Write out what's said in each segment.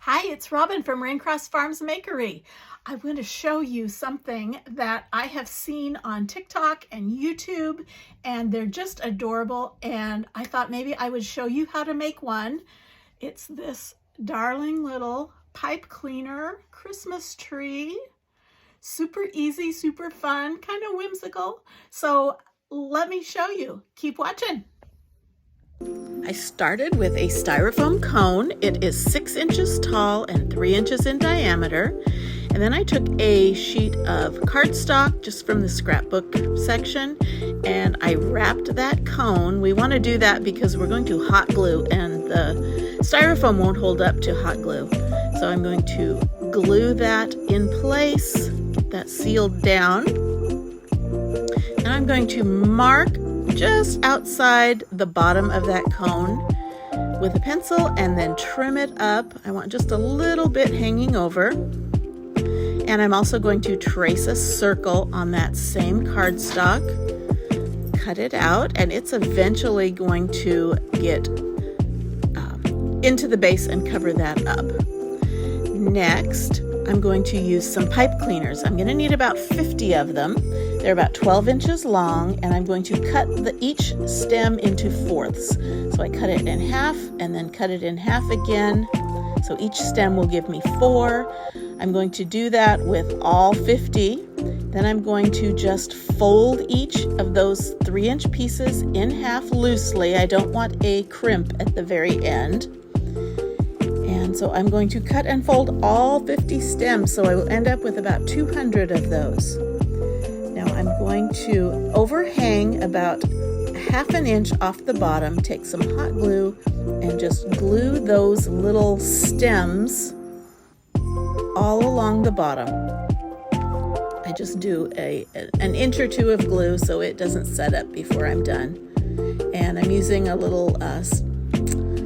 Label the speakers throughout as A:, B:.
A: Hi, it's Robin from Raincross Farms Makery. I want to show you something that I have seen on TikTok and YouTube, and they're just adorable, and I thought maybe I would show you how to make one. It's this darling little pipe cleaner Christmas tree. Super easy, super fun, kind of whimsical. So let me show you. Keep watching. I started with a styrofoam cone. It is 6 inches tall and 3 inches in diameter. And then I took a sheet of cardstock just from the scrapbook section, and I wrapped that cone. We want to do that because we're going to hot glue, and the styrofoam won't hold up to hot glue. So I'm going to glue that in place, get that sealed down. And I'm going to mark just outside the bottom of that cone with a pencil and then trim it up. I want just a little bit hanging over. And I'm also going to trace a circle on that same cardstock, cut it out, and it's eventually going to get into the base and cover that up. Next, I'm going to use some pipe cleaners. I'm going to need about 50 of them. They're about 12 inches long, and I'm going to cut each stem into fourths. So I cut it in half and then cut it in half again. So each stem will give me 4. I'm going to do that with all 50. Then I'm going to just fold each of those 3-inch pieces in half loosely. I don't want a crimp at the very end. And so I'm going to cut and fold all 50 stems, so I will end up with about 200 of those. Now I'm going to overhang about ½ an inch off the bottom, take some hot glue, and just glue those little stems all along the bottom. I just do an inch or 2 of glue so it doesn't set up before I'm done. And I'm using a little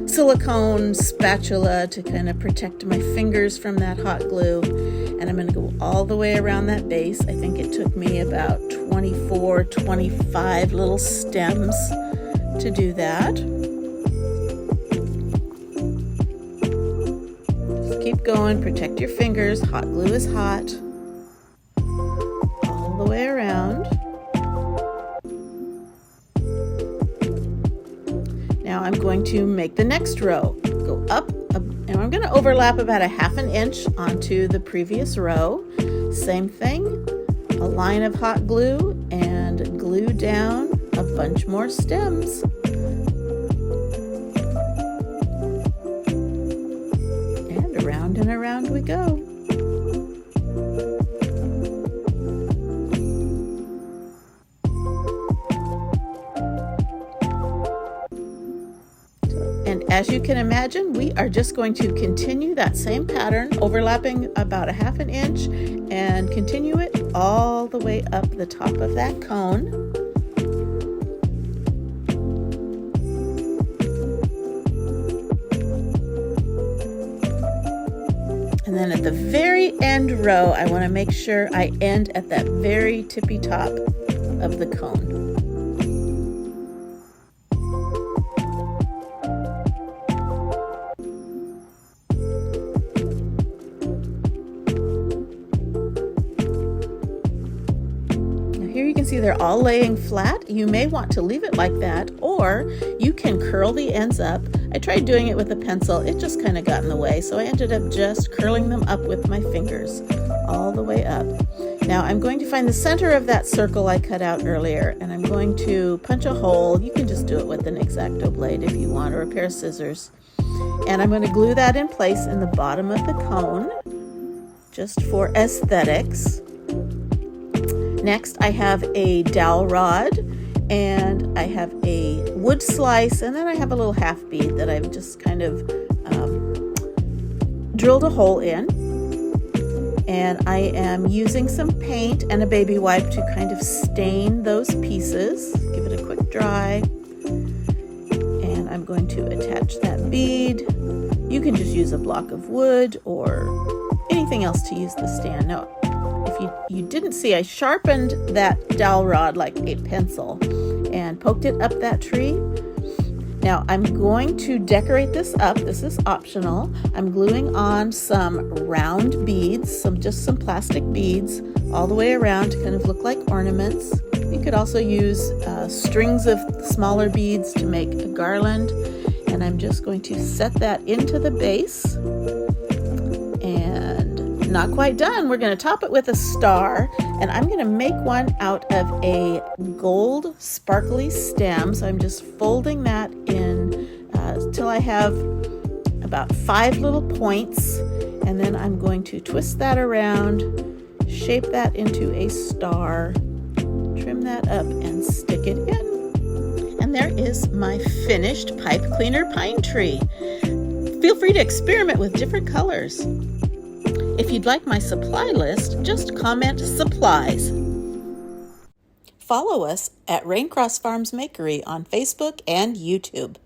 A: silicone spatula to kind of protect my fingers from that hot glue. And I'm going to go all the way around that base. I think it took me about 24, 25 little stems to do that. Just keep going, protect your fingers. Hot glue is hot. All the way around. Now I'm going to make the next row. Go up, and I'm going to overlap about ½ an inch onto the previous row. Same thing, a line of hot glue, and glue down a bunch more stems. And around we go. And as you can imagine, we are just going to continue that same pattern, overlapping about ½ an inch, and continue it all the way up the top of that cone. And then at the very end row, I want to make sure I end at that very tippy top of the cone. Here you can see they're all laying flat. You may want to leave it like that, or you can curl the ends up. I tried doing it with a pencil. It just kind of got in the way, so I ended up just curling them up with my fingers all the way up. Now I'm going to find the center of that circle I cut out earlier, and I'm going to punch a hole. You can just do it with an X-Acto blade if you want, or a pair of scissors. And I'm going to glue that in place in the bottom of the cone, just for aesthetics. Next, I have a dowel rod, and I have a wood slice, and then I have a little half bead that I've just kind of drilled a hole in. And I am using some paint and a baby wipe to kind of stain those pieces. Give it a quick dry. And I'm going to attach that bead. You can just use a block of wood or anything else to use the stand. Now, if you didn't see, I sharpened that dowel rod like a pencil and poked it up that tree. Now I'm going to decorate this up. This is optional. I'm gluing on some round beads, just some plastic beads all the way around to kind of look like ornaments. You could also use strings of smaller beads to make a garland. And I'm just going to set that into the base. And not quite done. We're going to top it with a star. And I'm going to make one out of a gold sparkly stem. So I'm just folding that in till I have about 5 little points. And then I'm going to twist that around, shape that into a star, trim that up and stick it in. And there is my finished pipe cleaner pine tree. Feel free to experiment with different colors. If you'd like my supply list, just comment supplies. Follow us at Raincross Farms Makery on Facebook and YouTube.